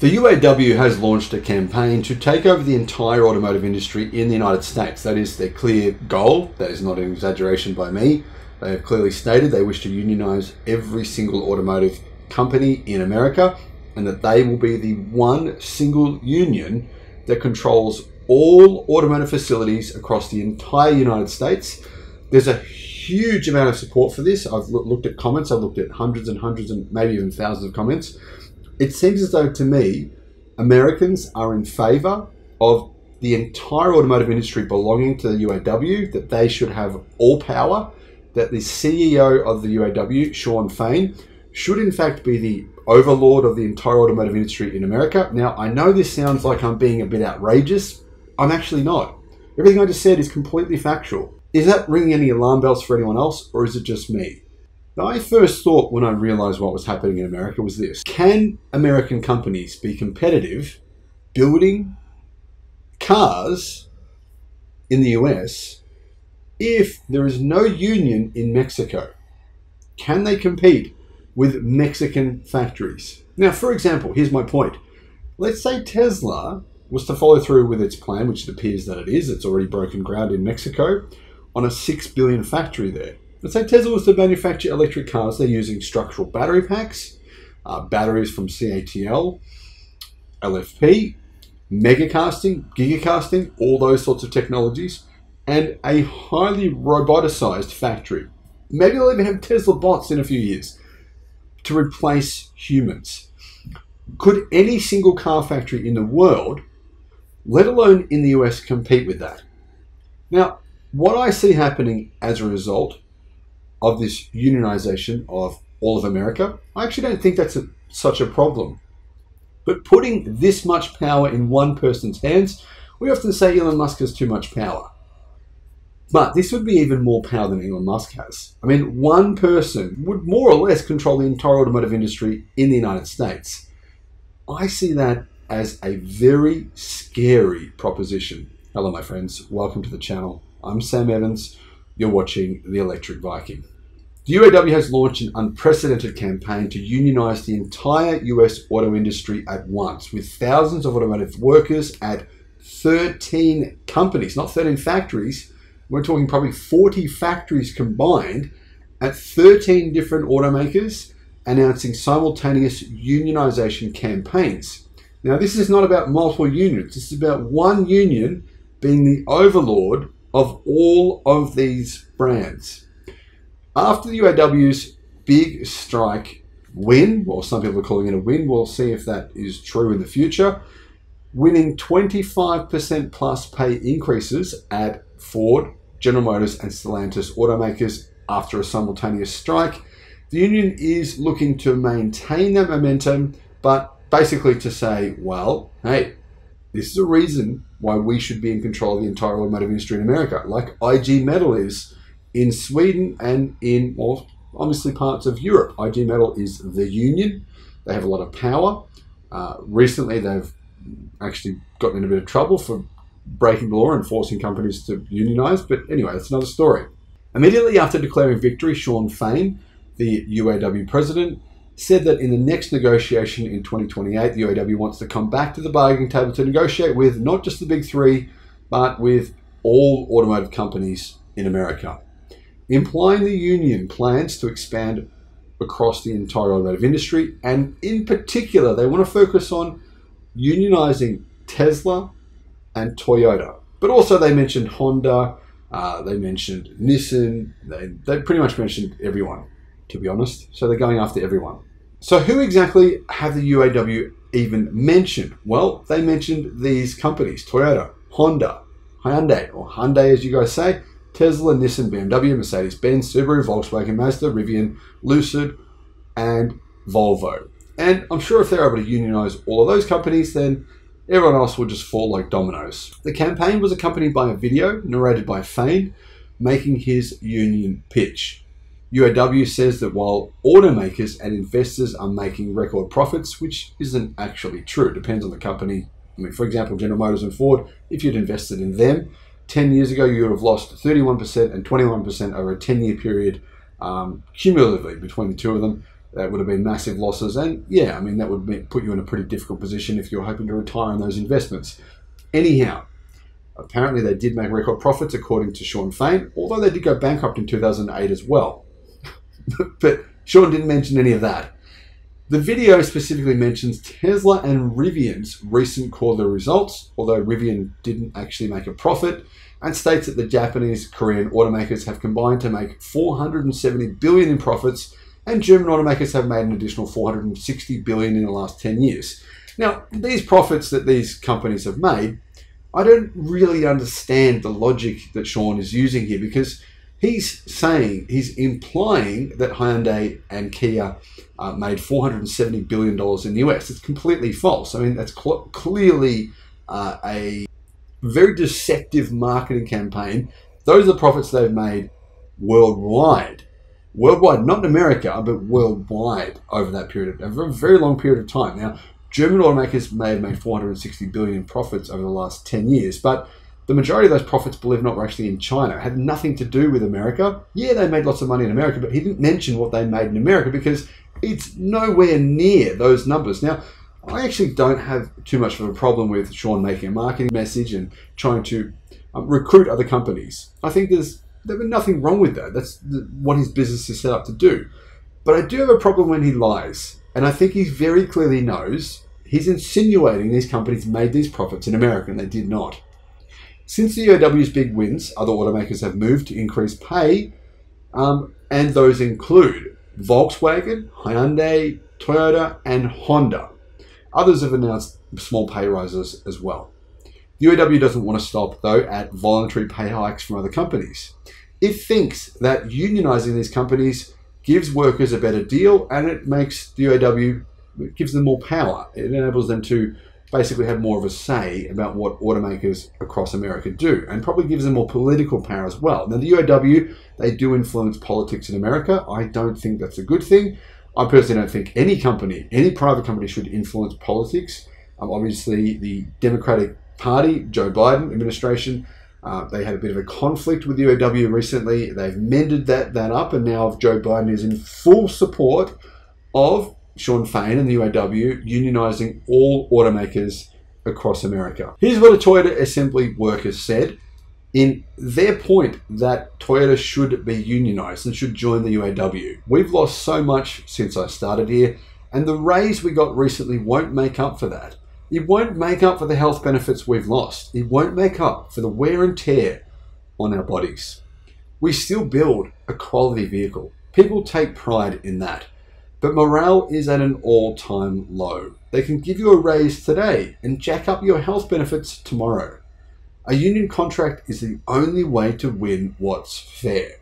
The UAW has launched a campaign to take over the entire automotive industry in the United States. That is their clear goal. That is not an exaggeration by me. They have clearly stated they wish to unionize every single automotive company in America, and that they will be the one single union that controls all automotive facilities across the entire United States. There's a huge amount of support for this. I've looked at comments. I've looked at hundreds and hundreds and maybe even thousands of comments. It seems as though, to me, Americans are in favor of the entire automotive industry belonging to the UAW, that they should have all power, that the CEO of the UAW, Shawn Fain, should in fact be the overlord of the entire automotive industry in America. Now, I know this sounds like I'm being a bit outrageous. I'm actually not. Everything I just said is completely factual. Is that ringing any alarm bells for anyone else, or is it just me? My first thought when I realized what was happening in America was this: can American companies be competitive building cars in the US if there is no union in Mexico? Can they compete with Mexican factories? Now, for example, here's my point. Let's say Tesla was to follow through with its plan, which it appears that it is. It's already broken ground in Mexico on a $6 billion factory there. Let's say Tesla was to manufacture electric cars. They're using structural battery packs, batteries from CATL, LFP, megacasting, gigacasting, all those sorts of technologies, and a highly roboticized factory. Maybe they'll even have Tesla bots in a few years to replace humans. Could any single car factory in the world, let alone in the US, compete with that? Now, what I see happening as a result of this unionization of all of America, I actually don't think that's such a problem. But putting this much power in one person's hands, we often say Elon Musk has too much power. But this would be even more power than Elon Musk has. I mean, one person would more or less control the entire automotive industry in the United States. I see that as a very scary proposition. Hello, my friends. Welcome to the channel. I'm Sam Evans. You're watching The Electric Viking. The UAW has launched an unprecedented campaign to unionize the entire US auto industry at once, with thousands of automotive workers at 13 companies, not 13 factories. We're talking probably 40 factories combined at 13 different automakers announcing simultaneous unionization campaigns. Now, this is not about multiple unions. This is about one union being the overlord of all of these brands. After the UAW's big strike win, or some people are calling it a win, we'll see if that is true in the future, winning 25% plus pay increases at Ford, General Motors and Stellantis automakers after a simultaneous strike, the union is looking to maintain that momentum, but basically to say, well, hey, this is a reason why we should be in control of the entire automotive industry in America, like IG Metall is in Sweden and in, well, obviously parts of Europe. IG Metall is the union. They have a lot of power. Recently, they've actually gotten in a bit of trouble for breaking the law and forcing companies to unionize. But anyway, that's another story. Immediately after declaring victory, Shawn Fain, the UAW president, said that in the next negotiation in 2028, the UAW wants to come back to the bargaining table to negotiate with not just the big three, but with all automotive companies in America, implying the union plans to expand across the entire automotive industry. And in particular, they want to focus on unionizing Tesla and Toyota. But also they mentioned Honda, they mentioned Nissan, they pretty much mentioned everyone, to be honest. So they're going after everyone. So who exactly have the UAW even mentioned? Well, they mentioned these companies: Toyota, Honda, Hyundai, or Hyundai as you guys say, Tesla, Nissan, BMW, Mercedes-Benz, Subaru, Volkswagen, Mazda, Rivian, Lucid, and Volvo. And I'm sure if they're able to unionize all of those companies, then everyone else will just fall like dominoes. The campaign was accompanied by a video narrated by Fain making his union pitch. UAW says that while automakers and investors are making record profits, which isn't actually true, it depends on the company. I mean, for example, General Motors and Ford, if you'd invested in them 10 years ago, you would have lost 31% and 21% over a 10-year period cumulatively between the two of them. That would have been massive losses. And yeah, I mean, that would put you in a pretty difficult position if you're hoping to retire on those investments. Anyhow, apparently they did make record profits according to Shawn Fain, although they did go bankrupt in 2008 as well. But Shawn didn't mention any of that. The video specifically mentions Tesla and Rivian's recent quarterly results, although Rivian didn't actually make a profit, and states that the Japanese, Korean automakers have combined to make 470 billion in profits, and German automakers have made an additional 460 billion in the last 10 years. Now, these profits that these companies have made, I don't really understand the logic that Shawn is using here, because he's implying that Hyundai and Kia made $470 billion in the US. It's completely false. I mean, that's clearly a very deceptive marketing campaign. Those are the profits they've made worldwide. Worldwide, not in America, but worldwide over that period, over a very long period of time. Now, German automakers may have made 460 billion in profits over the last 10 years, but the majority of those profits, believe it or not, were actually in China. It had nothing to do with America. Yeah, they made lots of money in America, but he didn't mention what they made in America because it's nowhere near those numbers. Now, I actually don't have too much of a problem with Shawn making a marketing message and trying to recruit other companies. I think there's nothing wrong with that. That's what his business is set up to do. But I do have a problem when he lies. And I think he very clearly knows he's insinuating these companies made these profits in America, and they did not. Since the UAW's big wins, other automakers have moved to increase pay, and those include Volkswagen, Hyundai, Toyota, and Honda. Others have announced small pay rises as well. The UAW doesn't want to stop, though, at voluntary pay hikes from other companies. It thinks that unionizing these companies gives workers a better deal, and it makes the UAW, it gives them more power. It enables them to basically have more of a say about what automakers across America do, and probably gives them more political power as well. Now, the UAW, they do influence politics in America. I don't think that's a good thing. I personally don't think any company, any private company should influence politics. Obviously, the Democratic Party, Joe Biden administration, they had a bit of a conflict with the UAW recently. They've mended that up, and now Joe Biden is in full support of Shawn Fain and the UAW unionizing all automakers across America. Here's what a Toyota assembly worker said in their point that Toyota should be unionized and should join the UAW. We've lost so much since I started here, and the raise we got recently won't make up for that. It won't make up for the health benefits we've lost. It won't make up for the wear and tear on our bodies. We still build a quality vehicle. People take pride in that. But morale is at an all-time low. They can give you a raise today and jack up your health benefits tomorrow. A union contract is the only way to win what's fair.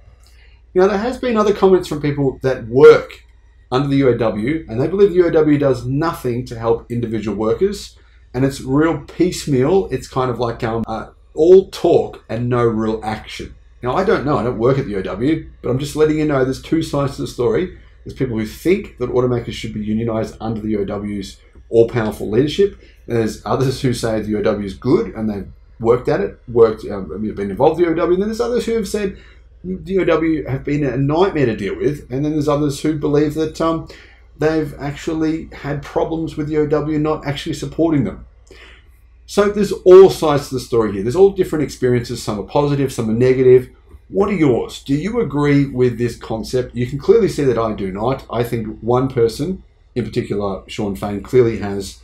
Now, there has been other comments from people that work under the UAW, and they believe the UAW does nothing to help individual workers, and it's real piecemeal. It's kind of like all talk and no real action. Now, I don't know. I don't work at the UAW, but I'm just letting you know there's two sides to the story. There's people who think that automakers should be unionized under the UAW's all-powerful leadership. And there's others who say the UAW is good and they've worked at it, been involved with the UAW. And then there's others who have said the UAW have been a nightmare to deal with. And then there's others who believe that they've actually had problems with the UAW not actually supporting them. So there's all sides to the story here. There's all different experiences. Some are positive, some are negative. What are yours? Do you agree with this concept? You can clearly see that I do not. I think one person, in particular, Shawn Fain, clearly has,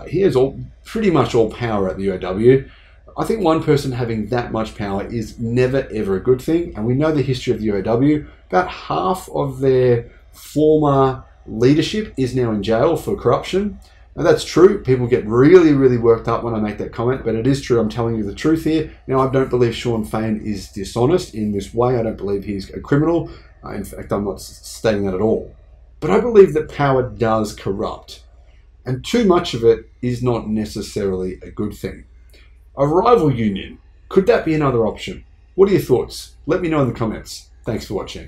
he has pretty much all power at the UAW. I think one person having that much power is never, ever a good thing. And we know the history of the UAW. About half of their former leadership is now in jail for corruption. Now, that's true. People get really, really worked up when I make that comment, but it is true. I'm telling you the truth here. Now, I don't believe Shawn Fain is dishonest in this way. I don't believe he's a criminal. In fact, I'm not stating that at all. But I believe that power does corrupt, and too much of it is not necessarily a good thing. A rival union, could that be another option? What are your thoughts? Let me know in the comments. Thanks for watching.